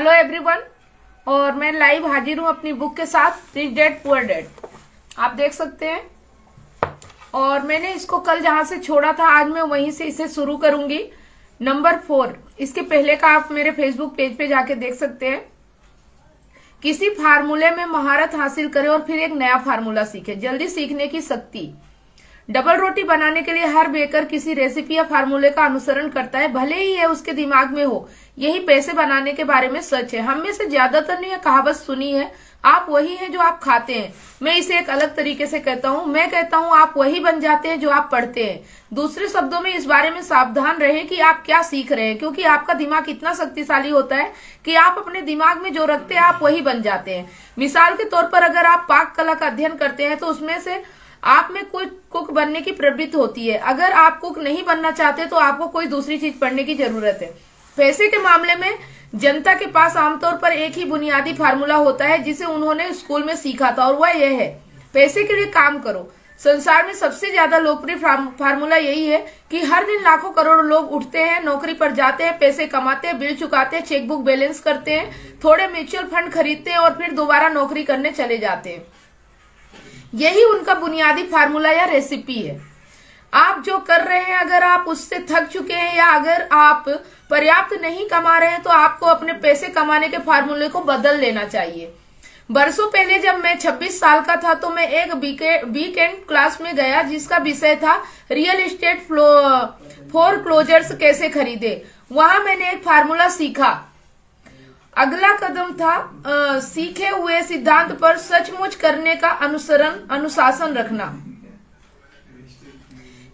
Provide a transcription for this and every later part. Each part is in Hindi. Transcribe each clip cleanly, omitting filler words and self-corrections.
Hello everyone. और मैं लाइव हाजिर हूं अपनी बुक के साथ, रिच डैड पुअर डैड। आप देख सकते हैं। और मैंने इसको कल जहां से छोड़ा था आज मैं वहीं से इसे शुरू करूंगी। नंबर 4, इसके पहले का आप मेरे फेसबुक पेज पे जाके देख सकते हैं। किसी फार्मूले में महारत हासिल करें और फिर एक नया फार्मूला सीखे। जल्दी सीखने की शक्ति। डबल रोटी बनाने के लिए हर बेकर किसी रेसिपी या फार्मूले का अनुसरण करता है, भले ही यह उसके दिमाग में हो। यही पैसे बनाने के बारे में सच है। हम में से ज्यादातर ने यह कहावत सुनी है, आप वही हैं जो आप खाते हैं। मैं इसे एक अलग तरीके से कहता हूँ। मैं कहता हूँ आप वही बन जाते हैं जो आप पढ़ते हैं। दूसरे शब्दों में इस बारे में सावधान रहें कि आप क्या सीख रहे हैं, क्योंकि आपका दिमाग इतना शक्तिशाली होता है कि आप अपने दिमाग में जो रखते हैं आप वही बन जाते हैं। मिसाल के तौर पर अगर आप पाक कला का अध्ययन करते हैं तो उसमें से आप में कोई कुक बनने की प्रवृत्ति होती है। अगर आप कुक नहीं बनना चाहते तो आपको कोई दूसरी चीज पढ़ने की जरूरत है। पैसे के मामले में जनता के पास आमतौर पर एक ही बुनियादी फार्मूला होता है जिसे उन्होंने स्कूल में सीखा था, और वह यह है, पैसे के लिए काम करो। संसार में सबसे ज्यादा लोकप्रिय फार्मूला यही है कि हर दिन लाखों करोड़ों लोग उठते हैं, नौकरी पर जाते हैं, पैसे कमाते हैं, बिल चुकाते हैं, चेकबुक बैलेंस करते हैं, थोड़े म्यूचुअल फंड खरीदते हैं और फिर दोबारा नौकरी करने चले जाते हैं। यही उनका बुनियादी फार्मूला या रेसिपी है। आप जो कर रहे हैं, अगर आप उससे थक चुके हैं या अगर आप पर्याप्त नहीं कमा रहे हैं तो आपको अपने पैसे कमाने के फार्मूले को बदल लेना चाहिए। बरसों पहले जब मैं 26 साल का था तो मैं एक वीकेंड क्लास में गया जिसका विषय था रियल एस्टेट फोरक्लोजर्स कैसे खरीदे। वहां मैंने एक फार्मूला सीखा। अगला कदम था सीखे हुए सिद्धांत पर सचमुच करने का अनुशासन रखना।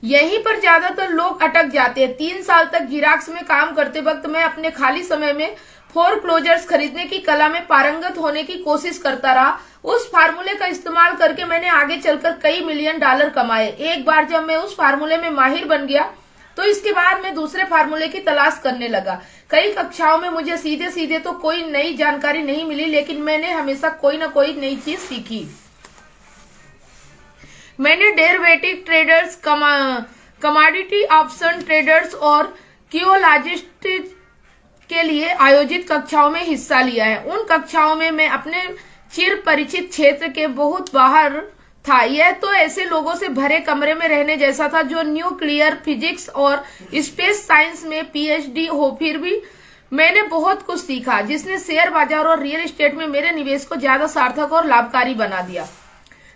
यहीं पर ज्यादातर लोग अटक जाते हैं। 3 साल तक जिराक्स में काम करते वक्त मैं अपने खाली समय में फोरक्लोजर्स खरीदने की कला में पारंगत होने की कोशिश करता रहा। उस फार्मूले का इस्तेमाल करके मैंने आगे चलकर कई मिलियन डॉलर कमाए। एक बार जब मैं उस फार्मूले में माहिर बन गया तो इसके बाद मैं दूसरे फार्मूले की तलाश करने लगा। कई कक्षाओं में मुझे सीधे सीधे तो कोई नई जानकारी नहीं मिली, लेकिन मैंने हमेशा कोई ना कोई नई चीज सीखी। मैंने derivative traders, commodity option traders और क्योलॉजिस्ट के लिए आयोजित कक्षाओं में हिस्सा लिया है। उन कक्षाओं में मैं अपने चिर परिचित क्षेत्र के बहुत बाहर था। यह तो ऐसे लोगों से भरे कमरे में रहने जैसा था जो न्यूक्लियर फिजिक्स और स्पेस साइंस में पीएचडी हो। फिर भी मैंने बहुत कुछ सीखा जिसने शेयर बाजार और रियल एस्टेट में मेरे निवेश को ज्यादा सार्थक और लाभकारी बना दिया।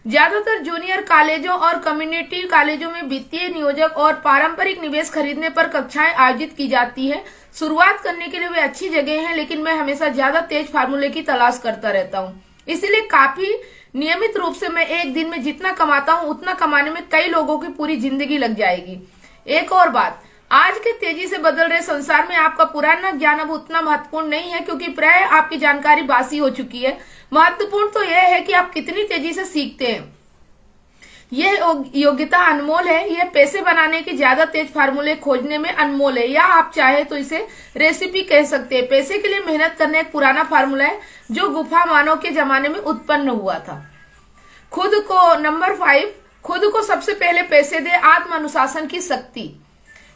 ज्यादातर जूनियर कॉलेजों और कम्युनिटी कॉलेजों में वित्तीय नियोजक और पारंपरिक निवेश खरीदने पर कक्षाएं आयोजित की जाती हैं। शुरुआत करने के लिए वे अच्छी जगह हैं, लेकिन मैं हमेशा ज्यादा तेज फार्मूले की तलाश करता रहता हूँ। इसलिए काफी नियमित रूप से मैं एक दिन में जितना कमाता हूँ उतना कमाने में कई लोगों की पूरी जिंदगी लग जाएगी। एक और बात, आज के तेजी से बदल रहे संसार में आपका पुराना ज्ञान अब उतना महत्वपूर्ण नहीं है, क्योंकि प्राय आपकी जानकारी बासी हो चुकी है। महत्वपूर्ण तो यह है कि आप कितनी तेजी से सीखते हैं। यह योग्यता अनमोल है। यह पैसे बनाने के ज्यादा तेज फार्मूले खोजने में अनमोल है, या आप चाहे तो इसे रेसिपी कह सकते हैं। पैसे के लिए मेहनत करना एक पुराना फार्मूला है जो गुफा मानव के जमाने में उत्पन्न हुआ था। नंबर 5, खुद को सबसे पहले पैसे दे। आत्म अनुशासन की शक्ति।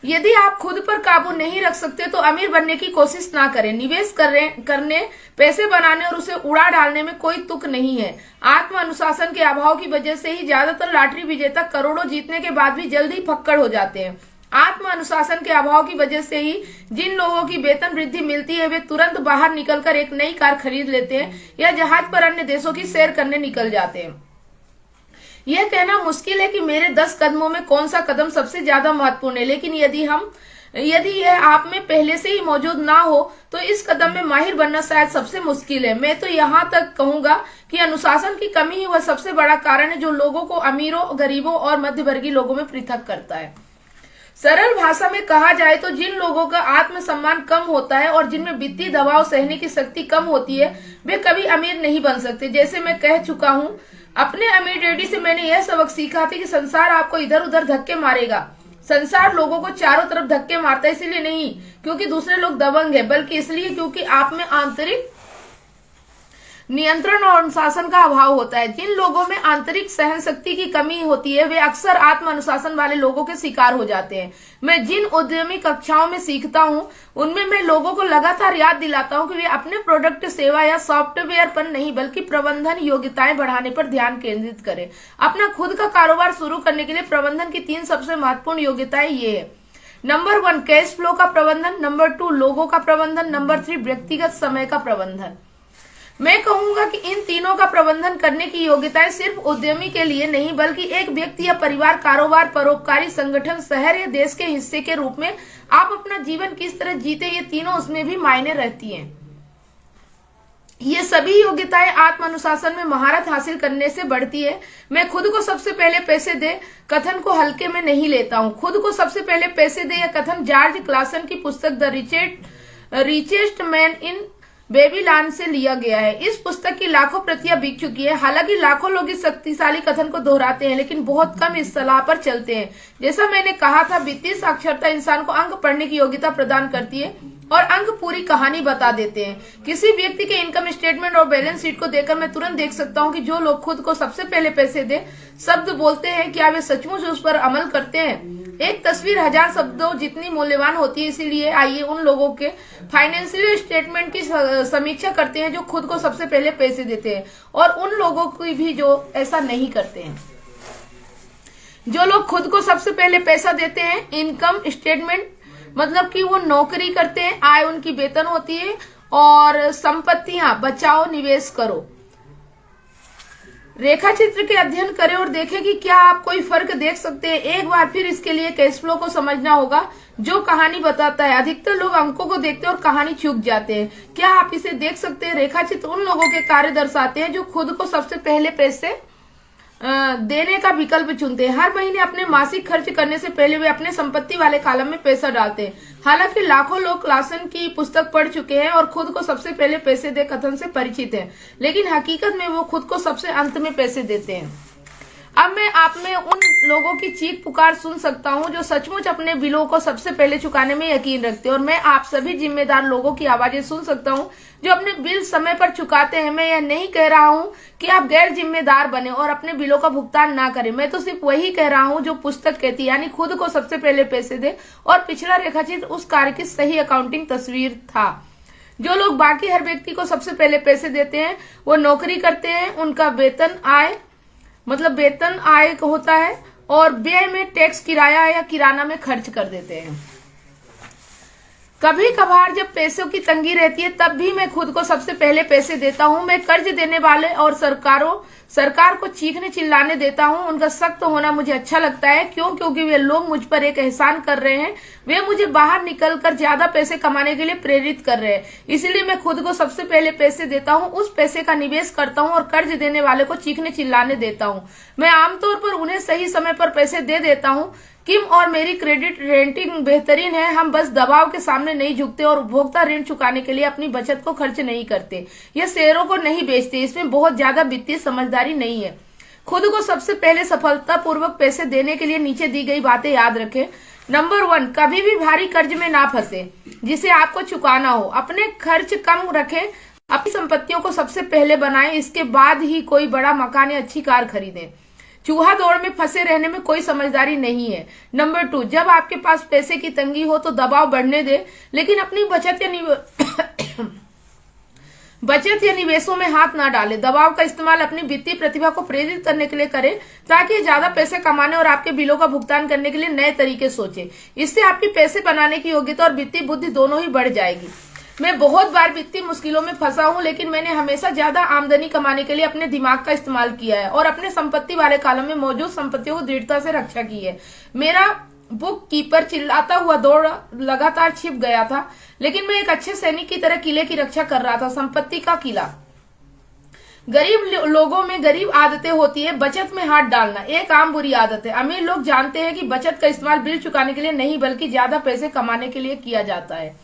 यदि आप खुद पर काबू नहीं रख सकते तो अमीर बनने की कोशिश ना करें। निवेश करने, पैसे बनाने और उसे उड़ा डालने में कोई तुक नहीं है। आत्म अनुशासन के अभाव की वजह से ही ज्यादातर लॉटरी विजेता करोड़ों जीतने के बाद भी जल्दी फक्कड़ हो जाते हैं। आत्म अनुशासन के अभाव की वजह से ही जिन लोगों की वेतन वृद्धि मिलती है वे तुरंत बाहर निकलकर एक नई कार खरीद लेते हैं या जहाज पर अन्य देशों की सैर करने निकल जाते हैं। यह कहना मुश्किल है कि मेरे 10 कदमों में कौन सा कदम सबसे ज्यादा महत्वपूर्ण है, लेकिन यदि यह आप में पहले से ही मौजूद ना हो तो इस कदम में माहिर बनना शायद सबसे मुश्किल है। मैं तो यहाँ तक कहूंगा कि अनुशासन की कमी ही वह सबसे बड़ा कारण है जो लोगों को अमीरों, गरीबों और मध्यवर्गीय लोगों में पृथक करता है। सरल भाषा में कहा जाए तो जिन लोगों का आत्मसम्मान कम होता है और जिनमें वित्तीय दबाव सहने की शक्ति कम होती है वे कभी अमीर नहीं बन सकते। जैसे मैं कह चुका हूँ, अपने अमीर डैडी से मैंने यह सबक सीखा था कि संसार आपको इधर उधर धक्के मारेगा। संसार लोगों को चारों तरफ धक्के मारता है, इसलिए नहीं क्योंकि दूसरे लोग दबंग है, बल्कि इसलिए क्योंकि आप में आंतरिक नियंत्रण और अनुशासन का अभाव होता है। जिन लोगों में आंतरिक सहन शक्ति की कमी होती है वे अक्सर आत्म अनुशासन वाले लोगों के शिकार हो जाते हैं। मैं जिन उद्यमी कक्षाओं में सीखता हूं उनमें मैं लोगों को लगातार याद दिलाता हूं कि वे अपने प्रोडक्ट, सेवा या सॉफ्टवेयर पर नहीं बल्कि प्रबंधन योग्यताएं बढ़ाने पर ध्यान केंद्रित करें। अपना खुद का कारोबार शुरू करने के लिए प्रबंधन की 3 सबसे महत्वपूर्ण योग्यताएं ये है। नंबर 1 कैश फ्लो का प्रबंधन, नंबर 2 लोगों का प्रबंधन, नंबर 3 व्यक्तिगत समय का प्रबंधन। मैं कहूंगा कि इन तीनों का प्रबंधन करने की योग्यताएं सिर्फ उद्यमी के लिए नहीं बल्कि एक व्यक्ति या परिवार, कारोबार, परोपकारी संगठन, शहर या देश के हिस्से के रूप में आप अपना जीवन किस तरह जीते ये तीनों उसमें भी मायने रहती हैं। ये सभी योग्यताएं आत्म अनुशासन में महारत हासिल करने से बढ़ती है। मैं खुद को सबसे पहले पैसे दे कथन को हल्के में नहीं लेता हूं। खुद को सबसे पहले पैसे दे यह कथन जॉर्ज क्लासन की पुस्तक the richest man in Babylon से लिया गया है। इस पुस्तक की लाखों प्रतियां बिक चुकी है। हालांकि लाखों लोग इस शक्तिशाली कथन को दोहराते हैं लेकिन बहुत कम इस सलाह पर चलते हैं। जैसा मैंने कहा था, वित्तीय साक्षरता इंसान को अंक पढ़ने की योग्यता प्रदान करती है और अंक पूरी कहानी बता देते हैं। किसी व्यक्ति के इनकम स्टेटमेंट और बैलेंस शीट को देखकर मैं तुरंत देख सकता हूं कि जो लोग खुद को सबसे पहले पैसे दे शब्द बोलते हैं, क्या वे सचमुच उस पर अमल करते हैं। एक तस्वीर 1000 शब्दों जितनी मूल्यवान होती है। इसीलिए आइए उन लोगों के फाइनेंशियल स्टेटमेंट की समीक्षा करते हैं जो खुद को सबसे पहले पैसे देते हैं और उन लोगों की भी जो ऐसा नहीं करते हैं। जो लोग खुद को सबसे पहले पैसा देते हैं, इनकम स्टेटमेंट मतलब कि वो नौकरी करते हैं, आय उनकी वेतन होती है और संपत्तियां बचाओ, निवेश करो। रेखा चित्र के अध्ययन करें और देखें कि क्या आप कोई फर्क देख सकते हैं। एक बार फिर इसके लिए कैश फ्लो को समझना होगा जो कहानी बताता है। अधिकतर लोग अंकों को देखते हैं और कहानी चूक जाते हैं। क्या आप इसे देख सकते हैं? रेखा चित्र उन लोगों के कार्य दर्शाते हैं जो खुद को सबसे पहले पैसे देने का विकल्प चुनते हैं। हर महीने अपने मासिक खर्च करने से पहले वे अपने संपत्ति वाले कॉलम में पैसा डालते हैं। हालांकि लाखों लोग क्लासन की पुस्तक पढ़ चुके हैं और खुद को सबसे पहले पैसे दे कथन से परिचित हैं, लेकिन हकीकत में वो खुद को सबसे अंत में पैसे देते हैं। अब मैं आप में उन लोगों की चीख पुकार सुन सकता हूं जो सचमुच अपने बिलों को सबसे पहले चुकाने में यकीन रखते हैं, और मैं आप सभी जिम्मेदार लोगों की आवाजें सुन सकता हूं जो अपने बिल समय पर चुकाते हैं। मैं यह नहीं कह रहा हूं कि आप गैर जिम्मेदार बने और अपने बिलों का भुगतान ना करें। मैं तो सिर्फ वही कह रहा हूं जो पुस्तक कहती है, यानी खुद को सबसे पहले पैसे दे। और पिछला रेखाचित्र उस कार्य की सही अकाउंटिंग तस्वीर था। जो लोग बाकी हर व्यक्ति को सबसे पहले पैसे देते हैं वो नौकरी करते हैं, उनका वेतन आय होता है और व्यय में टैक्स, किराया या किराना में खर्च कर देते हैं। कभी कभार जब पैसों की तंगी रहती है तब भी मैं खुद को सबसे पहले पैसे देता हूं। मैं कर्ज देने वाले और सरकार को चीखने चिल्लाने देता हूं। उनका सख्त होना मुझे अच्छा लगता है। क्योंकि वे लोग मुझ पर एक एहसान कर रहे हैं। वे मुझे बाहर निकलकर ज्यादा पैसे कमाने के लिए प्रेरित कर रहे हैं। इसलिए मैं खुद को सबसे पहले पैसे देता हूं, उस पैसे का निवेश करता हूं और कर्ज देने वाले को चीखने चिल्लाने देता हूं। मैं आमतौर पर उन्हें सही समय पर पैसे दे देता हूं। किम और मेरी क्रेडिट रेटिंग बेहतरीन है। हम बस दबाव के सामने नहीं झुकते और उपभोक्ता ऋण चुकाने के लिए अपनी बचत को खर्च नहीं करते या शेयरों को नहीं बेचते। इसमें बहुत ज्यादा वित्तीय समझदारी नहीं है। खुद को सबसे पहले सफलतापूर्वक पैसे देने के लिए नीचे दी गई बातें याद रखें। नंबर 1, कभी भी भारी कर्ज में ना फंसे जिसे आपको चुकाना हो। अपने खर्च कम रखें। अपनी संपत्तियों को सबसे पहले बनाएं, इसके बाद ही कोई बड़ा मकान या अच्छी कार खरीदें। चूहा दौड़ में फंसे रहने में कोई समझदारी नहीं है। नंबर 2, जब आपके पास पैसे की तंगी हो तो दबाव बढ़ने दे, लेकिन अपनी बचत या निवेशों में हाथ ना डाले। दबाव का इस्तेमाल अपनी वित्तीय प्रतिभा को प्रेरित करने के लिए करें ताकि ज्यादा पैसे कमाने और आपके बिलों का भुगतान करने के लिए नए तरीके सोचें। इससे आपकी पैसे बनाने की योग्यता और वित्तीय बुद्धि दोनों ही बढ़ जाएगी। मैं बहुत बार वित्तीय मुश्किलों में फंसा हूं, लेकिन मैंने हमेशा ज्यादा आमदनी कमाने के लिए अपने दिमाग का इस्तेमाल किया है और अपने संपत्ति वाले कॉलम में मौजूद संपत्तियों को दृढ़ता से रक्षा की है। मेरा बुक कीपर चिल्लाता हुआ दौड़ लगातार छिप गया था, लेकिन मैं एक अच्छे सैनिक की तरह किले की रक्षा कर रहा था। संपत्ति का किला। गरीब लोगों में गरीब आदतें होती है। बचत में हाथ डालना एक आम बुरी आदत है। अमीर लोग जानते हैं कि बचत का इस्तेमाल बिल चुकाने के लिए नहीं बल्कि ज्यादा पैसे कमाने के लिए किया जाता है।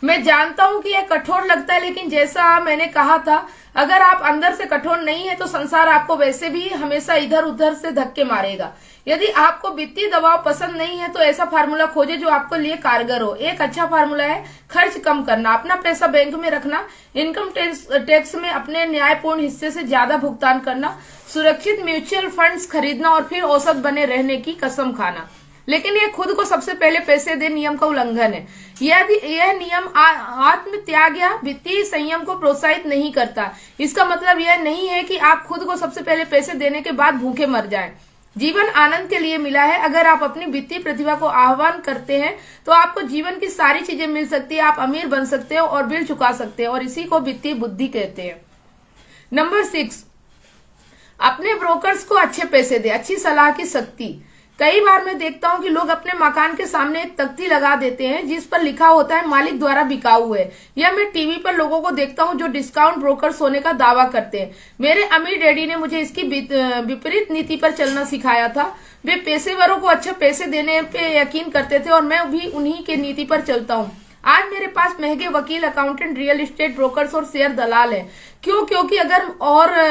मैं जानता हूं कि यह कठोर लगता है, लेकिन जैसा मैंने कहा था, अगर आप अंदर से कठोर नहीं है तो संसार आपको वैसे भी हमेशा इधर उधर से धक्के मारेगा। यदि आपको वित्तीय दबाव पसंद नहीं है तो ऐसा फार्मूला खोजे जो आपको लिए कारगर हो। एक अच्छा फार्मूला है खर्च कम करना, अपना पैसा बैंक में रखना, इनकम टैक्स में अपने न्यायपूर्ण हिस्से से ज्यादा भुगतान करना, सुरक्षित म्यूचुअल फंड्स खरीदना और फिर औसत बने रहने की कसम खाना। लेकिन ये खुद को सबसे पहले पैसे दे नियम का उल्लंघन है। यह नियम आत्म त्याग या वित्तीय संयम को प्रोत्साहित नहीं करता। इसका मतलब यह नहीं है कि आप खुद को सबसे पहले पैसे देने के बाद भूखे मर जाएं। जीवन आनंद के लिए मिला है। अगर आप अपनी वित्तीय प्रतिभा को आह्वान करते हैं तो आपको जीवन की सारी चीजें मिल सकती है। आप अमीर बन सकते हो और बिल चुका सकते हैं, और इसी को वित्तीय बुद्धि कहते हैं। नंबर 6, अपने ब्रोकर्स को अच्छे पैसे दे। अच्छी सलाह की शक्ति। कई बार मैं देखता हूं कि लोग अपने मकान के सामने एक तख्ती लगा देते हैं जिस पर लिखा होता है मालिक द्वारा बिकाऊ है। या मैं टीवी पर लोगों को देखता हूं जो डिस्काउंट ब्रोकर्स होने का दावा करते हैं। मेरे अमीर डैडी ने मुझे इसकी विपरीत नीति पर चलना सिखाया था। वे पेशेवरों को अच्छे पैसे देने पे यकीन करते थे और मैं भी उन्हीं के नीति पर चलता हूँ। आज मेरे पास महंगे वकील, अकाउंटेंट, रियल एस्टेट ब्रोकर्स और शेयर दलाल हैं। क्योंकि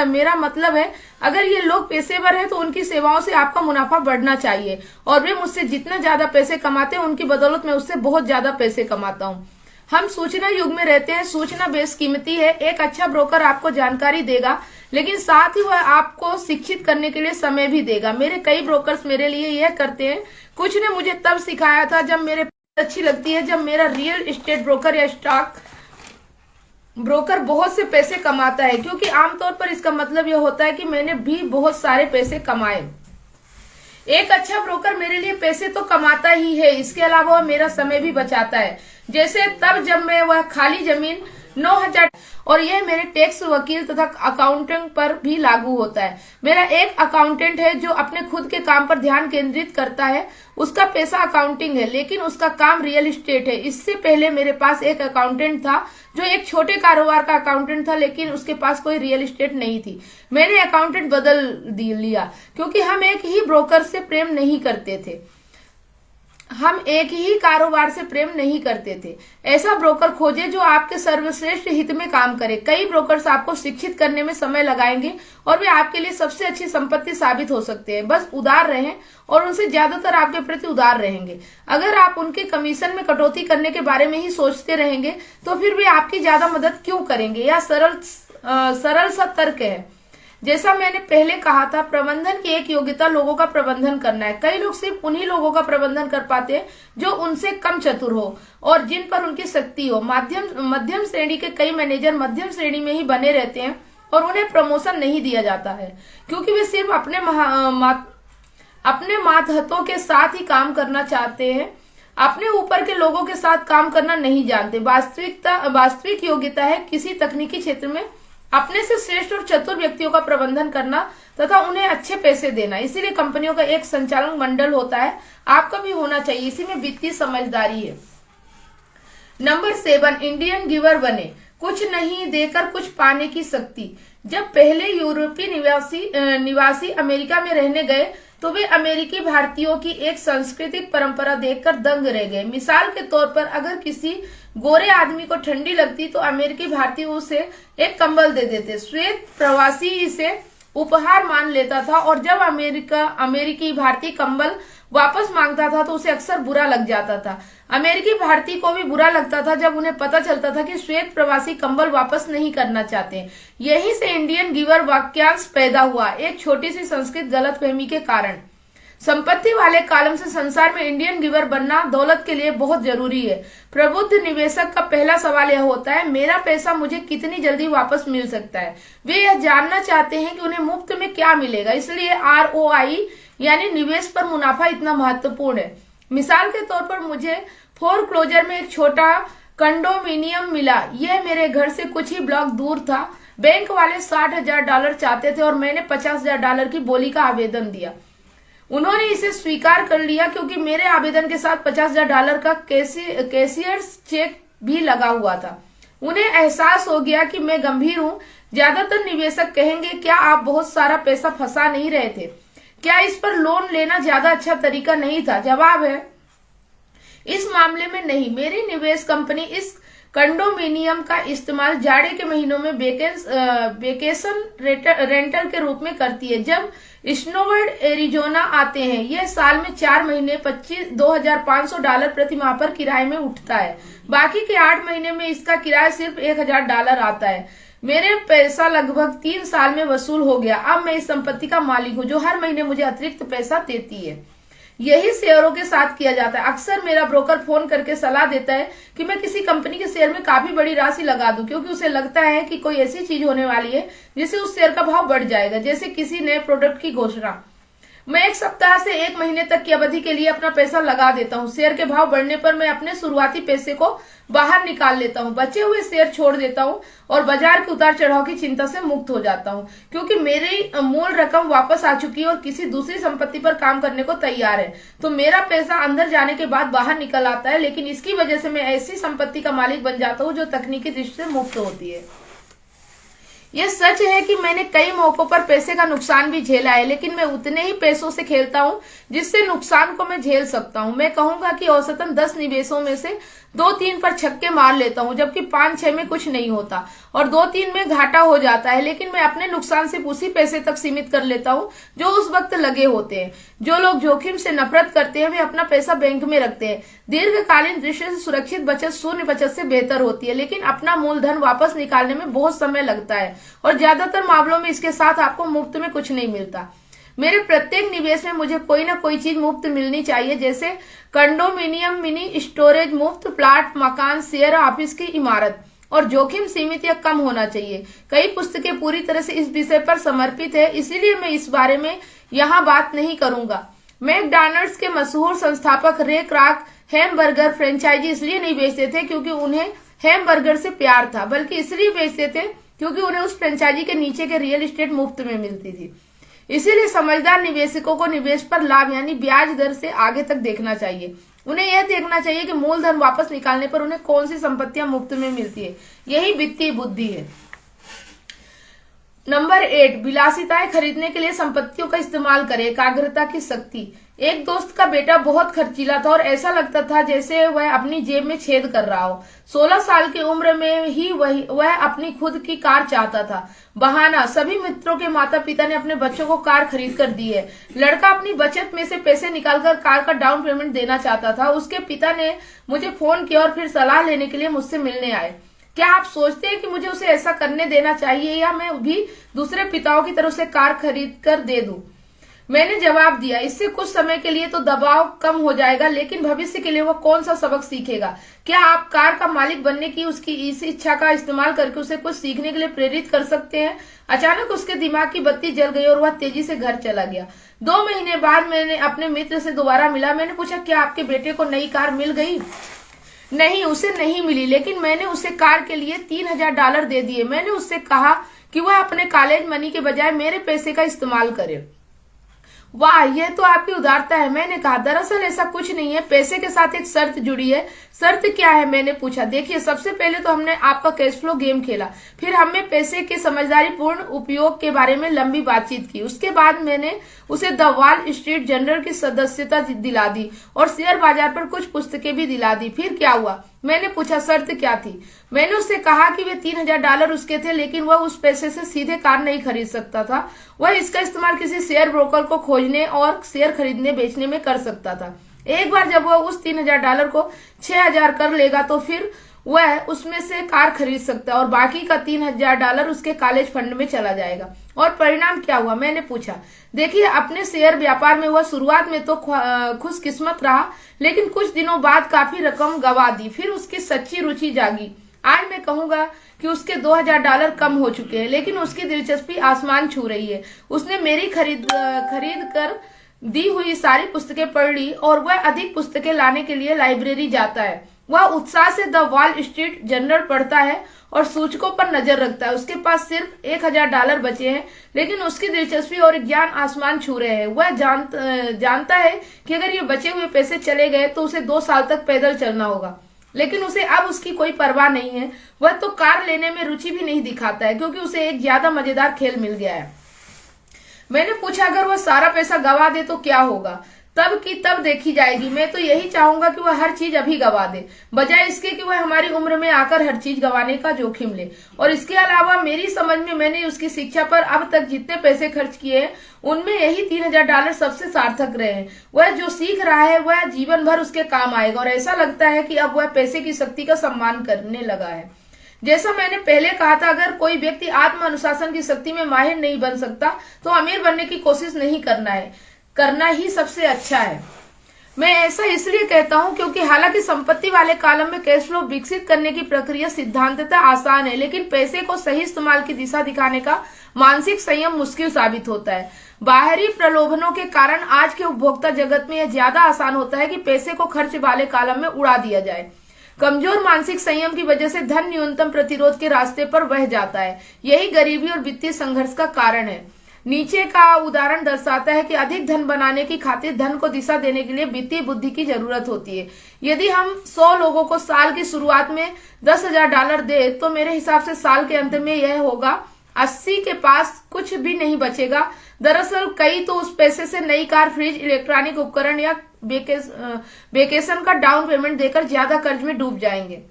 मेरा मतलब है, अगर ये लोग पेशेवर हैं तो उनकी सेवाओं से आपका मुनाफा बढ़ना चाहिए, और वे मुझसे जितना ज्यादा पैसे कमाते हैं उनकी बदौलत मैं उससे बहुत ज्यादा पैसे कमाता हूँ। हम सूचना युग में रहते हैं। सूचना बेशकीमती है। एक अच्छा ब्रोकर आपको जानकारी देगा, लेकिन साथ ही वह आपको शिक्षित करने के लिए समय भी देगा। मेरे कई ब्रोकर्स मेरे लिए यह करते हैं। कुछ ने मुझे तब सिखाया था जब मेरे अच्छी लगती है जब मेरा रियल एस्टेट ब्रोकर या स्टॉक ब्रोकर बहुत से पैसे कमाता है, क्योंकि आमतौर पर इसका मतलब यह होता है कि मैंने भी बहुत सारे पैसे कमाए। एक अच्छा ब्रोकर मेरे लिए पैसे तो कमाता ही है, इसके अलावा वह मेरा समय भी बचाता है। जैसे तब जब मैं वह खाली जमीन 9,000, और यह मेरे टैक्स, वकील तथा अकाउंटेंट पर भी लागू होता है। मेरा एक अकाउंटेंट है जो अपने खुद के काम पर ध्यान केंद्रित करता है। उसका पैसा अकाउंटिंग है, लेकिन उसका काम रियल एस्टेट है। इससे पहले मेरे पास एक अकाउंटेंट था जो एक छोटे कारोबार का अकाउंटेंट था, लेकिन उसके पास कोई रियल एस्टेट नहीं थी। मैंने अकाउंटेंट बदल लिया क्योंकि हम एक ही ब्रोकर से प्रेम नहीं करते थे। हम एक ही कारोबार से प्रेम नहीं करते थे। ऐसा ब्रोकर खोजे जो आपके सर्वश्रेष्ठ हित में काम करे। कई ब्रोकर्स आपको शिक्षित करने में समय लगाएंगे और वे आपके लिए सबसे अच्छी संपत्ति साबित हो सकते हैं। बस उदार रहें और उनसे ज्यादातर आपके प्रति उदार रहेंगे। अगर आप उनके कमीशन में कटौती करने के बारे में ही सोचते रहेंगे तो फिर वे आपकी ज्यादा मदद क्यों करेंगे। यह सरल सा तर्क है। जैसा मैंने पहले कहा था, प्रबंधन की एक योग्यता लोगों का प्रबंधन करना है। कई लोग सिर्फ उन्हीं लोगों का प्रबंधन कर पाते हैं जो उनसे कम चतुर हो और जिन पर उनकी शक्ति हो। मध्यम श्रेणी के कई मैनेजर मध्यम श्रेणी में ही बने रहते हैं और उन्हें प्रमोशन नहीं दिया जाता है क्योंकि वे सिर्फ अपने मातहतों के साथ ही काम करना चाहते हैं, अपने ऊपर के लोगों के साथ काम करना नहीं जानते। वास्तविक योग्यता है किसी तकनीकी क्षेत्र में अपने से श्रेष्ठ और चतुर व्यक्तियों का प्रबंधन करना तथा उन्हें अच्छे पैसे देना। इसीलिए कंपनियों का एक संचालन मंडल होता है। आपका भी होना चाहिए। इसी में वित्तीय समझदारी है। नंबर 7, इंडियन गिवर बने। कुछ नहीं देकर कुछ पाने की शक्ति। जब पहले यूरोपीय निवासी अमेरिका में रहने गए तो वे अमेरिकी भारतीयों की एक सांस्कृतिक परंपरा देखकर दंग रह गए। मिसाल के तौर पर अगर किसी गोरे आदमी को ठंडी लगती तो अमेरिकी भारतीय उसे एक कंबल दे देते। श्वेत प्रवासी इसे उपहार मान लेता था और जब अमेरिकी भारतीय कंबल वापस मांगता था तो उसे अक्सर बुरा लग जाता था। अमेरिकी भारतीय को भी बुरा लगता था जब उन्हें पता चलता था कि श्वेत प्रवासी कंबल वापस नहीं करना चाहते। यहीं से इंडियन गिवर वाक्यांश पैदा हुआ, एक छोटी सी संस्कृत गलतफहमी के कारण। संपत्ति वाले कॉलम से संसार में इंडियन गिवर बनना दौलत के लिए बहुत जरूरी है। प्रबुद्ध निवेशक का पहला सवाल यह होता है, मेरा पैसा मुझे कितनी जल्दी वापस मिल सकता है। वे यह जानना चाहते हैं कि उन्हें मुफ्त में क्या मिलेगा। इसलिए ROI यानी निवेश पर मुनाफा इतना महत्वपूर्ण है। मिसाल के तौर पर मुझे फोरक्लोजर में एक छोटा कंडोमिनियम मिला। यह मेरे घर से कुछ ही ब्लॉक दूर था। बैंक वाले $60,000 चाहते थे और मैंने $50,000 की बोली का आवेदन दिया। उन्होंने इसे स्वीकार कर लिया क्योंकि मेरे आवेदन के साथ $50,000 का कैशियर्स चेक भी लगा हुआ था। उन्हें एहसास हो गया कि मैं गंभीर हूं। ज्यादातर निवेशक कहेंगे, क्या आप बहुत सारा पैसा फंसा नहीं रहे थे? क्या इस पर लोन लेना ज्यादा अच्छा तरीका नहीं था? जवाब है, इस मामले में नहीं। मेरी निवेश कंपनी इस कंडोमिनियम का इस्तेमाल जाड़े के महीनों में वेकेशन रेंटल के रूप में करती है। जब स्नोबर्ड एरिजोना आते हैं, यह साल में 4 महीने $2,500 प्रति माह पर किराए में उठता है। बाकी के 8 महीने में इसका किराया सिर्फ $1,000 आता है। मेरे पैसा लगभग 3 साल में वसूल हो गया। अब मैं इस संपत्ति का मालिक हूँ जो हर महीने मुझे अतिरिक्त पैसा देती है। यही शेयरों के साथ किया जाता है। अक्सर मेरा ब्रोकर फोन करके सलाह देता है कि मैं किसी कंपनी के शेयर में काफी बड़ी राशि लगा दूं, क्योंकि उसे लगता है कि कोई ऐसी चीज होने वाली है जिससे उस शेयर का भाव बढ़ जाएगा, जैसे किसी नए प्रोडक्ट की घोषणा। मैं 1 सप्ताह से 1 महीने तक की अवधि के लिए अपना पैसा लगा देता हूँ। शेयर के भाव बढ़ने पर मैं अपने शुरुआती पैसे को बाहर निकाल लेता हूँ, बचे हुए शेयर छोड़ देता हूँ और बाजार के उतार चढ़ाव की चिंता से मुक्त हो जाता हूँ, क्योंकि मेरी मूल रकम वापस आ चुकी है और किसी दूसरी संपत्ति पर काम करने को तैयार है। तो मेरा पैसा अंदर जाने के बाद बाहर निकल आता है, लेकिन इसकी वजह से मैं ऐसी संपत्ति का मालिक बन जाता हूँ जो तकनीकी दृष्टि से मुक्त होती है। यह सच है कि मैंने कई मौकों पर पैसे का नुकसान भी झेला है, लेकिन मैं उतने ही पैसों से खेलता हूं जिससे नुकसान को मैं झेल सकता हूं। मैं कहूंगा कि औसतन 10 निवेशों में से 2-3 पर छक्के मार लेता हूं, जबकि 5-6 में कुछ नहीं होता और 2-3 में घाटा हो जाता है। लेकिन मैं अपने नुकसान सिर्फ उसी पैसे तक सीमित कर लेता हूं जो उस वक्त लगे होते हैं। जो लोग जोखिम से नफरत करते हैं वे अपना पैसा बैंक में रखते हैं। दीर्घकालीन दृष्टि से सुरक्षित बचत शून्य बचत से बेहतर होती है, लेकिन अपना मूलधन वापस निकालने में बहुत समय लगता है और ज्यादातर मामलों में इसके साथ आपको मुफ्त में कुछ नहीं मिलता। मेरे प्रत्येक निवेश में मुझे कोई ना कोई चीज मुफ्त मिलनी चाहिए, जैसे कंडोमिनियम, मिनी स्टोरेज, मुफ्त प्लाट, मकान, शेयर, ऑफिस की इमारत, और जोखिम सीमित या कम होना चाहिए। कई पुस्तकें पूरी तरह से इस विषय पर समर्पित है, इसीलिए मैं इस बारे में यहाँ बात नहीं करूंगा। मैकडॉनल्ड्स के मशहूर संस्थापक रे क्राक हैमबर्गर फ्रेंचाइजी इसलिए नहीं बेचते थे क्योंकि उन्हें हैमबर्गर से प्यार था, बल्कि इसलिए बेचते थे क्योंकि उन्हें उस फ्रेंचाइजी के नीचे के रियल एस्टेट मुफ्त में मिलती थी। इसीलिए समझदार निवेशकों को निवेश पर लाभ यानी ब्याज दर से आगे तक देखना चाहिए। उन्हें यह देखना चाहिए कि मूलधन वापस निकालने पर उन्हें कौन सी संपत्तियां मुफ्त में मिलती है। यही वित्तीय बुद्धि है। नंबर 8, विलासिताएं खरीदने के लिए संपत्तियों का इस्तेमाल करें। एकाग्रता की शक्ति। एक दोस्त का बेटा बहुत खर्चीला था और ऐसा लगता था जैसे वह अपनी जेब में छेद कर रहा हो। 16 साल की उम्र में ही वह अपनी खुद की कार चाहता था। बहाना, सभी मित्रों के माता पिता ने अपने बच्चों को कार खरीद कर दी है। लड़का अपनी बचत में से पैसे निकालकर कार का डाउन पेमेंट देना चाहता था। उसके पिता ने मुझे फोन किया और फिर सलाह लेने के लिए मुझसे मिलने आए। क्या आप सोचते हैं कि मुझे उसे ऐसा करने देना चाहिए या मैं भी दूसरे पिताओं की तरह उसे कार खरीद कर दे दूं? मैंने जवाब दिया, इससे कुछ समय के लिए तो दबाव कम हो जाएगा, लेकिन भविष्य के लिए वह कौन सा सबक सीखेगा? क्या आप कार का मालिक बनने की उसकी इस इच्छा का इस्तेमाल करके उसे कुछ सीखने के लिए प्रेरित कर सकते हैं? अचानक उसके दिमाग की बत्ती जल गई और वह तेजी से घर चला गया। 2 महीने बाद मैंने अपने मित्र से दोबारा मिला। मैंने पूछा, क्या आपके बेटे को नई कार मिल गई? नहीं, उसे नहीं मिली, लेकिन मैंने उसे कार के लिए $3000 दे दिए। मैंने उससे कहा कि वह अपने कॉलेज मनी के बजाय मेरे पैसे का इस्तेमाल करे। वाह, यह तो आपकी उदारता है। मैंने कहा, दरअसल ऐसा कुछ नहीं है, पैसे के साथ एक शर्त जुड़ी है। शर्त क्या है? मैंने पूछा। देखिए, सबसे पहले तो हमने आपका कैश फ्लो गेम खेला, फिर हमने पैसे के समझदारी पूर्ण उपयोग के बारे में लंबी बातचीत की। उसके बाद मैंने उसे द वॉल स्ट्रीट जर्नल की सदस्यता दिला दी और शेयर बाजार पर कुछ पुस्तकें भी दिला दी। फिर क्या हुआ? मैंने पूछा, शर्त क्या थी? मैंने उससे कहा कि वे $3000 उसके थे, लेकिन वह उस पैसे से सीधे कार नहीं खरीद सकता था। वह इसका इस्तेमाल किसी शेयर ब्रोकर को खोजने और शेयर खरीदने बेचने में कर सकता था। एक बार जब वह उस $3000 को 6000 कर लेगा तो फिर वह उसमें से कार खरीद सकता है और बाकी का $3000 उसके कॉलेज फंड में चला जाएगा। और परिणाम क्या हुआ? मैंने पूछा। देखिए, अपने शेयर व्यापार में वह शुरुआत में तो खुशकिस्मत रहा, लेकिन कुछ दिनों बाद काफी रकम गंवा दी। फिर उसकी सच्ची रुचि जागी। आज मैं कहूंगा कि उसके $2000 कम हो चुके हैं, लेकिन उसकी दिलचस्पी आसमान छू रही है। उसने मेरी खरीद कर दी हुई सारी पुस्तकें पढ़ ली और वह अधिक पुस्तकें लाने के लिए लाइब्रेरी जाता है। वह उत्साह से द वॉल स्ट्रीट जर्नल पढ़ता है और सूचकों पर नजर रखता है। उसके पास सिर्फ $1000 बचे हैं, लेकिन उसकी दिलचस्पी और ज्ञान आसमान छू रहे हैं। वह जानता है कि अगर ये बचे हुए पैसे चले गए तो उसे 2 साल तक पैदल चलना होगा, लेकिन उसे अब उसकी कोई परवाह नहीं है। वह तो कार लेने में रुचि भी नहीं दिखाता है, क्योंकि उसे एक ज्यादा मजेदार खेल मिल गया है। मैंने पूछा, अगर वह सारा पैसा गंवा दे तो क्या होगा? तब की तब देखी जाएगी। मैं तो यही चाहूंगा कि वह हर चीज अभी गवा दे, बजाय इसके कि वह हमारी उम्र में आकर हर चीज गवाने का जोखिम ले। और इसके अलावा मेरी समझ में मैंने उसकी शिक्षा पर अब तक जितने पैसे खर्च किए हैं उनमें यही $3000 सबसे सार्थक रहे हैं। वह जो सीख रहा है वह जीवन भर उसके काम आएगा और ऐसा लगता है कि अब वह पैसे की शक्ति का सम्मान करने लगा है। जैसा मैंने पहले कहा था, अगर कोई व्यक्ति आत्म अनुशासन की शक्ति में माहिर नहीं बन सकता तो अमीर बनने की कोशिश नहीं करना ही सबसे अच्छा है। मैं ऐसा इसलिए कहता हूं क्योंकि हालांकि संपत्ति वाले कॉलम में कैश फ्लो विकसित करने की प्रक्रिया सिद्धांततः आसान है, लेकिन पैसे को सही इस्तेमाल की दिशा दिखाने का मानसिक संयम मुश्किल साबित होता है। बाहरी प्रलोभनों के कारण आज के उपभोक्ता जगत में यह ज्यादा आसान होता है कि पैसे को खर्च वाले कॉलम में उड़ा दिया जाए। कमजोर मानसिक संयम की वजह से धन न्यूनतम प्रतिरोध के रास्ते पर बह जाता है। यही गरीबी और वित्तीय संघर्ष का कारण है। नीचे का उदाहरण दर्शाता है कि अधिक धन बनाने की खातिर धन को दिशा देने के लिए वित्तीय बुद्धि की जरूरत होती है। यदि हम 100 लोगों को साल की शुरुआत में $10,000 दे तो मेरे हिसाब से साल के अंत में यह होगा 80 के पास कुछ भी नहीं बचेगा। दरअसल कई तो उस पैसे से नई कार, फ्रिज, इलेक्ट्रॉनिक उपकरण या वेकेशन का डाउन पेमेंट देकर ज्यादा कर्ज में डूब जाएंगे।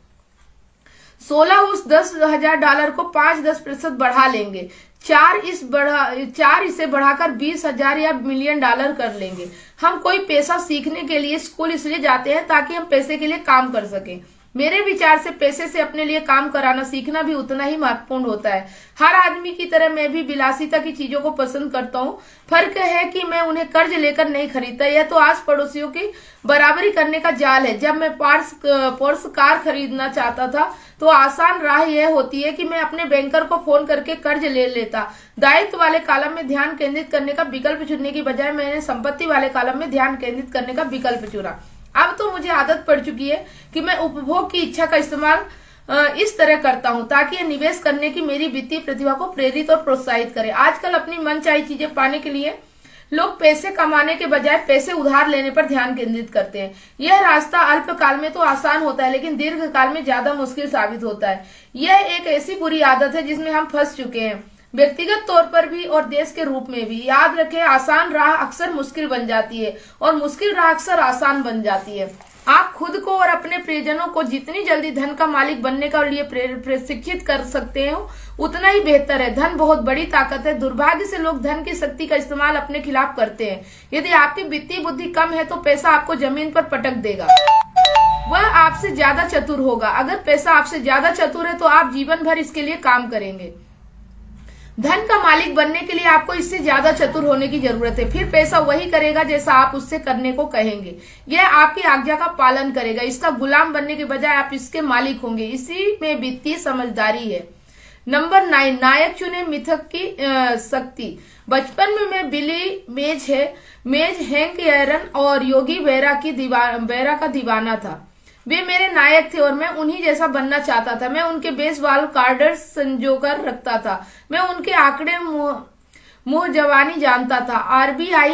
16 उस $10,000 को 5-10% बढ़ा लेंगे। 4 इसे बढ़ाकर 20,000 या $1,000,000 कर लेंगे। हम कोई पैसा सीखने के लिए स्कूल इसलिए जाते हैं ताकि हम पैसे के लिए काम कर सकें। मेरे विचार से पैसे से अपने लिए काम कराना सीखना भी उतना ही महत्वपूर्ण होता है। हर आदमी की तरह मैं भी विलासिता की चीजों को पसंद करता हूँ। फर्क है कि मैं उन्हें कर्ज लेकर नहीं खरीदता। यह तो आस पड़ोसियों की बराबरी करने का जाल है। जब मैं पोर्स कार खरीदना चाहता था तो आसान राह यह होती है कि मैं अपने बैंकर को फोन करके कर्ज ले लेता। दायित्व वाले कॉलम में ध्यान केंद्रित करने का विकल्प चुनने की बजाय मैंने संपत्ति वाले कॉलम में ध्यान केंद्रित करने का विकल्प चुना। अब तो मुझे आदत पड़ चुकी है कि मैं उपभोग की इच्छा का इस्तेमाल इस तरह करता हूं ताकि यह निवेश करने की मेरी वित्तीय प्रतिभा को प्रेरित और प्रोत्साहित करे। आजकल अपनी मनचाही चीजें पाने के लिए लोग पैसे कमाने के बजाय पैसे उधार लेने पर ध्यान केंद्रित करते हैं। यह रास्ता अल्पकाल में तो आसान होता है लेकिन दीर्घ काल में ज्यादा मुश्किल साबित होता है। यह एक ऐसी बुरी आदत है जिसमें हम फंस चुके हैं, व्यक्तिगत तौर पर भी और देश के रूप में भी। याद रखें, आसान राह अक्सर मुश्किल बन जाती है और मुश्किल राह अक्सर आसान बन जाती है। आप खुद को और अपने प्रियजनों को जितनी जल्दी धन का मालिक बनने के लिए प्रशिक्षित कर सकते हो उतना ही बेहतर है। धन बहुत बड़ी ताकत है। दुर्भाग्य से लोग धन की शक्ति का इस्तेमाल अपने खिलाफ करते हैं। यदि आपकी वित्तीय बुद्धि कम है तो पैसा आपको जमीन पर पटक देगा। वह आपसे ज्यादा चतुर होगा। अगर पैसा आपसे ज्यादा चतुर है तो आप जीवन भर इसके लिए काम करेंगे। धन का मालिक बनने के लिए आपको इससे ज्यादा चतुर होने की जरूरत है। फिर पैसा वही करेगा जैसा आप उससे करने को कहेंगे। यह आपकी आज्ञा का पालन करेगा। इसका गुलाम बनने के बजाय आप इसके मालिक होंगे। इसी में वित्तीय समझदारी है। नंबर 9, नायक चुने मिथक की शक्ति। बचपन में मैं बिली मेज, हैंक एरन और योगी बेरा का दीवाना था। वे मेरे नायक थे और मैं उन्हीं जैसा बनना चाहता था। मैं उनके बेसबॉल कार्ड्स संजोकर रखता था। मैं उनके आंकड़े मुंह जवानी जानता था। RBI,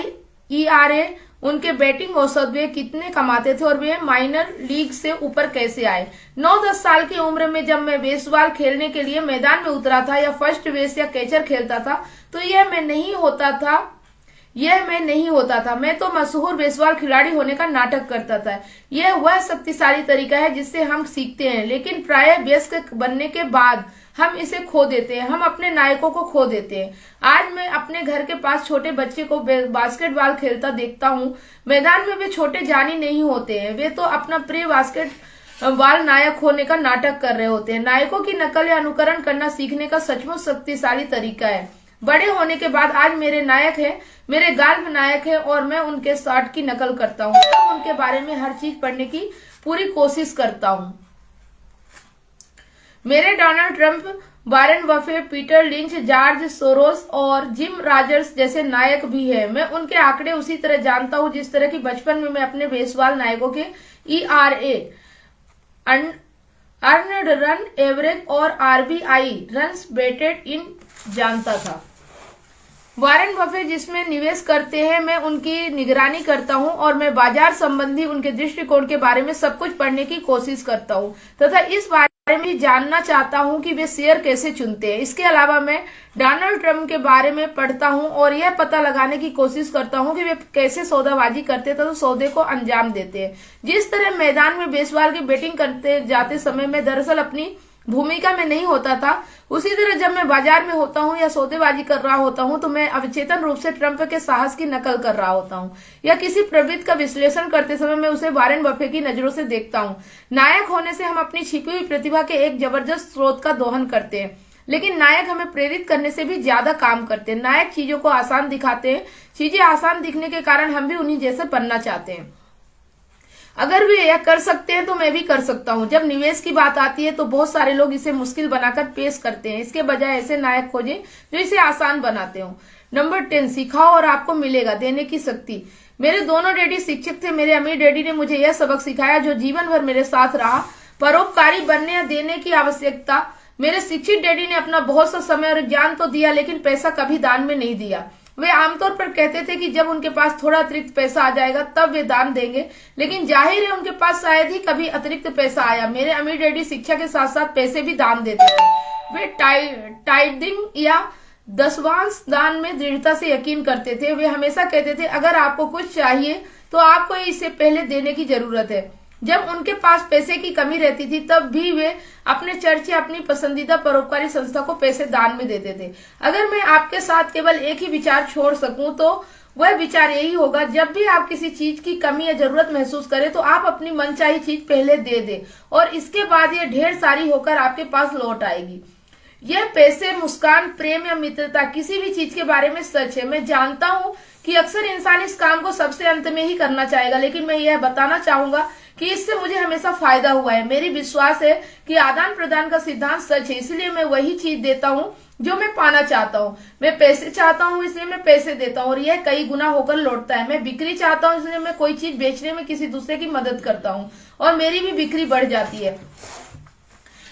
ERA, उनके बैटिंग औसत, वे कितने कमाते थे और वे माइनर लीग से ऊपर कैसे आए। 9-10 साल की उम्र में जब मैं बेसबॉल खेलने के लिए मैदान में उतरा था या फर्स्ट बेस या कैचर खेलता था तो यह मैं नहीं होता था। मैं तो मशहूर बेसबॉल खिलाड़ी होने का नाटक करता था। यह वह शक्तिशाली तरीका है जिससे हम सीखते हैं, लेकिन प्रायः वयस्क बनने के बाद हम इसे खो देते हैं। हम अपने नायकों को खो देते हैं। आज मैं अपने घर के पास छोटे बच्चे को बास्केटबॉल खेलता देखता हूँ। मैदान में वे छोटे जानी नहीं होते हैं। वे तो अपना प्रिय बास्केटबॉल नायक होने का नाटक कर रहे होते हैं। नायकों की नकल या अनुकरण करना सीखने का सचमुच शक्तिशाली तरीका है। बड़े होने के बाद आज मेरे नायक हैं, मेरे गाल्फ नायक हैं और मैं उनके शॉट की नकल करता हूँ। मैं उनके बारे में हर चीज पढ़ने की पूरी कोशिश करता हूँ। मेरे Donald Trump, Warren Buffett, Peter lynch, George Soros और जिम रॉजर्स जैसे नायक भी हैं। मैं उनके आंकड़े उसी तरह जानता हूँ जिस तरह की बचपन में मैं अपने बेसबॉल नायकों के ERA, अर्नड रन एवरेज और RBI, रन्स बेटेड इन जानता था। वॉरेन बफेट जिसमें निवेश करते हैं मैं उनकी निगरानी करता हूं और मैं बाजार संबंधी उनके दृष्टिकोण के बारे में सब कुछ पढ़ने की कोशिश करता हूं तथा इस बारे में जानना चाहता हूं कि वे शेयर कैसे चुनते हैं। इसके अलावा मैं डोनाल्ड ट्रंप के बारे में पढ़ता हूं और यह पता लगाने की कोशिश करता हूं कि वे कैसे सौदाबाजी करते तो सौदे को अंजाम देते हैं। जिस तरह मैदान में बेसबॉल की बैटिंग करते जाते समय मैं दरअसल अपनी भूमिका में नहीं होता था, उसी तरह जब मैं बाजार में होता हूँ या सौदेबाजी कर रहा होता हूँ तो मैं अवचेतन रूप से ट्रंप के साहस की नकल कर रहा होता हूँ, या किसी प्रवृत्ति का विश्लेषण करते समय मैं उसे वारेन बफे की नजरों से देखता हूँ। नायक होने से हम अपनी छिपी हुई प्रतिभा के एक जबरदस्त स्रोत का दोहन करते हैं, लेकिन नायक हमें प्रेरित करने से भी ज्यादा काम करते हैं। नायक चीजों को आसान दिखाते हैं, चीजें आसान दिखने के कारण हम भी उन्हीं जैसे बनना चाहते हैं। अगर वे यह कर सकते हैं तो मैं भी कर सकता हूं। जब निवेश की बात आती है तो बहुत सारे लोग इसे मुश्किल बनाकर पेश करते हैं, इसके बजाय ऐसे नायक खोजें जो इसे आसान बनाते हो। नंबर 10, सिखाओ और आपको मिलेगा देने की शक्ति। मेरे दोनों डैडी शिक्षक थे। मेरे अमीर डैडी ने मुझे यह सबक सिखाया जो जीवन भर मेरे साथ रहा, परोपकारी बनने या देने की आवश्यकता। मेरे शिक्षित डैडी ने अपना बहुत सा समय और ज्ञान तो दिया, लेकिन पैसा कभी दान में नहीं दिया। वे आमतौर पर कहते थे कि जब उनके पास थोड़ा अतिरिक्त पैसा आ जाएगा तब वे दान देंगे, लेकिन जाहिर है उनके पास शायद ही कभी अतिरिक्त पैसा आया। मेरे अमीर डैडी शिक्षा के साथ साथ पैसे भी दान देते थे। वे टाइडिंग या दशवांश दान में दृढ़ता से यकीन करते थे। वे हमेशा कहते थे अगर आपको कुछ चाहिए तो आपको इसे पहले देने की जरूरत है। जब उनके पास पैसे की कमी रहती थी तब भी वे अपने चर्च या अपनी पसंदीदा परोपकारी संस्था को पैसे दान में देते थे। अगर मैं आपके साथ केवल एक ही विचार छोड़ सकूं तो वह विचार यही होगा, जब भी आप किसी चीज की कमी या जरूरत महसूस करें तो आप अपनी मनचाही चीज पहले दे दें और इसके बाद यह ढेर सारी होकर आपके पास लौट आएगी। यह पैसे, मुस्कान, प्रेम या मित्रता किसी भी चीज के बारे में सच है। मैं जानता हूं कि अक्सर इंसान इस काम को सबसे अंत में ही करना चाहेगा, लेकिन मैं यह बताना चाहूंगा कि इससे मुझे हमेशा फायदा हुआ है। मेरी विश्वास है कि आदान प्रदान का सिद्धांत सच है, इसलिए मैं वही चीज देता हूँ जो मैं पाना चाहता हूँ। मैं पैसे चाहता हूँ इसलिए मैं पैसे देता हूँ और यह कई गुना होकर लौटता है। मैं बिक्री चाहता हूँ इसलिए मैं कोई चीज बेचने में किसी दूसरे की मदद करता हूँ और मेरी भी बिक्री बढ़ जाती है।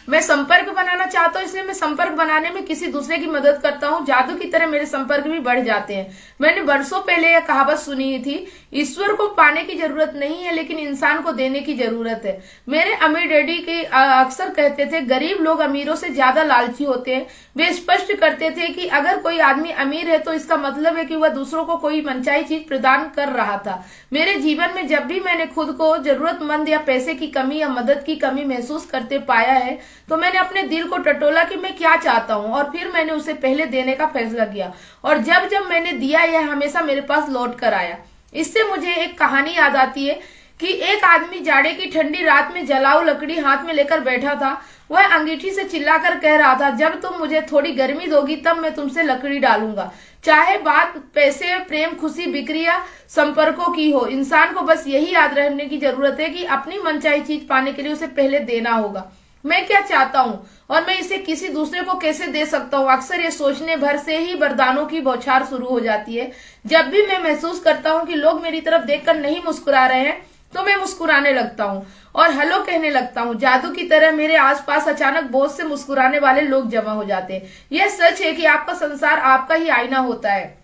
मैं संपर्क बनाना चाहता हूँ इसलिए मैं संपर्क बनाने में किसी दूसरे की मदद करता हूँ। जादू की तरह मेरे संपर्क भी बढ़ जाते हैं। मैंने बरसों पहले यह कहावत सुनी थी, ईश्वर को पाने की जरूरत नहीं है लेकिन इंसान को देने की जरूरत है। मेरे अमीर डैडी के अक्सर कहते थे गरीब लोग अमीरों से ज्यादा लालची होते हैं। वे स्पष्ट करते थे कि अगर कोई आदमी अमीर है तो इसका मतलब है कि वह दूसरों को कोई मनचाही चीज प्रदान कर रहा था। मेरे जीवन में जब भी मैंने खुद को जरूरतमंद या पैसे की कमी या मदद की कमी महसूस करते पाया है तो मैंने अपने दिल को टटोला कि मैं क्या चाहता हूँ और फिर मैंने उसे पहले देने का फैसला किया और जब जब मैंने दिया यह हमेशा मेरे पास लौट कर आया। इससे मुझे एक कहानी याद आती है कि एक आदमी जाड़े की ठंडी रात में जलाऊ लकड़ी हाथ में लेकर बैठा था। वह अंगीठी से चिल्लाकर कह रहा था, जब तुम मुझे थोड़ी गर्मी दोगी तब मैं तुमसे लकड़ी डालूंगा। चाहे बात पैसे, प्रेम, खुशी, बिक्री या संपर्कों की हो, इंसान को बस यही याद रखने की जरूरत है कि अपनी मनचाही चीज पाने के लिए उसे पहले देना होगा। मैं क्या चाहता हूँ और मैं इसे किसी दूसरे को कैसे दे सकता हूँ। अक्सर ये सोचने भर से ही वरदानों की बौछार शुरू हो जाती है। जब भी मैं महसूस करता हूँ कि लोग मेरी तरफ देखकर नहीं मुस्कुरा रहे हैं तो मैं मुस्कुराने लगता हूँ और हेलो कहने लगता हूँ। जादू की तरह मेरे आसपास अचानक बहुत से मुस्कुराने वाले लोग जमा हो जाते हैं। यह सच है कि आपका संसार आपका ही आईना होता है।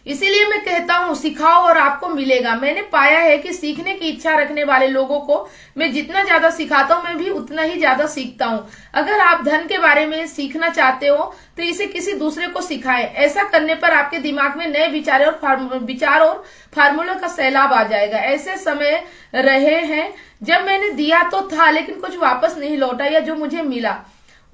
इसीलिए मैं कहता हूँ सिखाओ और आपको मिलेगा। मैंने पाया है कि सीखने की इच्छा रखने वाले लोगों को मैं जितना ज्यादा सिखाता हूँ मैं भी उतना ही ज्यादा सीखता हूँ। अगर आप धन के बारे में सीखना चाहते हो तो इसे किसी दूसरे को सिखाएं। ऐसा करने पर आपके दिमाग में नए विचार और फार्मूलों का सैलाब आ जाएगा। ऐसे समय रहे हैं जब मैंने दिया तो था लेकिन कुछ वापस नहीं लौटा या जो मुझे मिला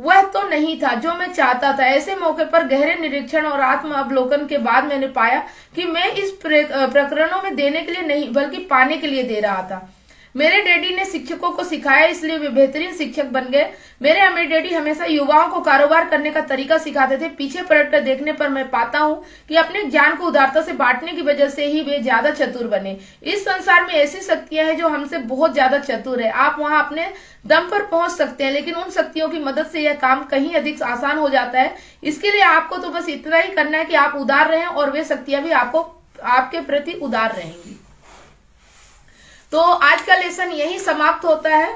वह तो नहीं था जो मैं चाहता था। ऐसे मौके पर गहरे निरीक्षण और आत्म अवलोकन के बाद मैंने पाया कि मैं इस प्रकरणों में देने के लिए नहीं बल्कि पाने के लिए दे रहा था। मेरे डैडी ने शिक्षकों को सिखाया इसलिए वे बेहतरीन शिक्षक बन गए। मेरे अमीर डैडी हमेशा युवाओं को कारोबार करने का तरीका सिखाते थे। पीछे पलटकर देखने पर मैं पाता हूँ कि अपने ज्ञान को उदारता से बांटने की वजह से ही वे ज्यादा चतुर बने। इस संसार में ऐसी शक्तियां हैं जो हमसे बहुत ज्यादा चतुर है। आप वहां अपने दम पर पहुंच सकते हैं लेकिन उन शक्तियों की मदद से यह काम कहीं अधिक आसान हो जाता है। इसके लिए आपको तो बस इतना ही करना है कि आप उदार रहें और वे शक्तियां भी आपके प्रति उदार रहेंगी। तो आज का लेसन यही समाप्त होता है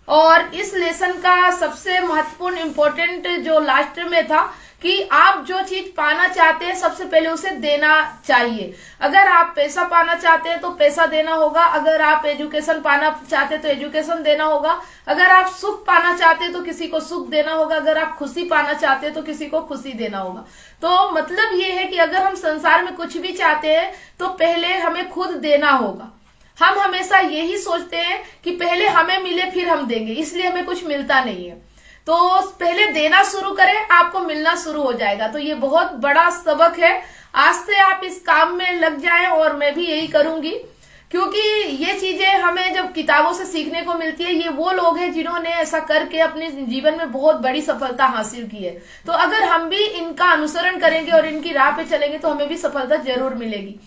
और इस लेसन का सबसे महत्वपूर्ण इम्पोर्टेंट जो लास्ट में था कि आप जो चीज पाना चाहते हैं सबसे पहले उसे देना चाहिए। अगर आप पैसा पाना चाहते हैं तो पैसा देना होगा, अगर आप एजुकेशन पाना चाहते हैं तो एजुकेशन देना होगा, अगर आप सुख पाना चाहते हैं तो किसी को सुख देना होगा, अगर आप खुशी पाना चाहते हैं तो किसी को खुशी देना होगा। तो मतलब ये है कि अगर हम संसार में कुछ भी चाहते हैं तो पहले हमें खुद देना होगा। हम हमेशा यही सोचते हैं कि पहले हमें मिले फिर हम देंगे, इसलिए हमें कुछ मिलता नहीं है। तो पहले देना शुरू करें, आपको मिलना शुरू हो जाएगा। तो ये बहुत बड़ा सबक है। आज से आप इस काम में लग जाएं और मैं भी यही करूंगी, क्योंकि ये चीजें हमें जब किताबों से सीखने को मिलती है, ये वो लोग हैं जिन्होंने ऐसा करके अपने जीवन में बहुत बड़ी सफलता हासिल की है। तो अगर हम भी इनका अनुसरण करेंगे और इनकी राह पे चलेंगे तो हमें भी सफलता जरूर मिलेगी।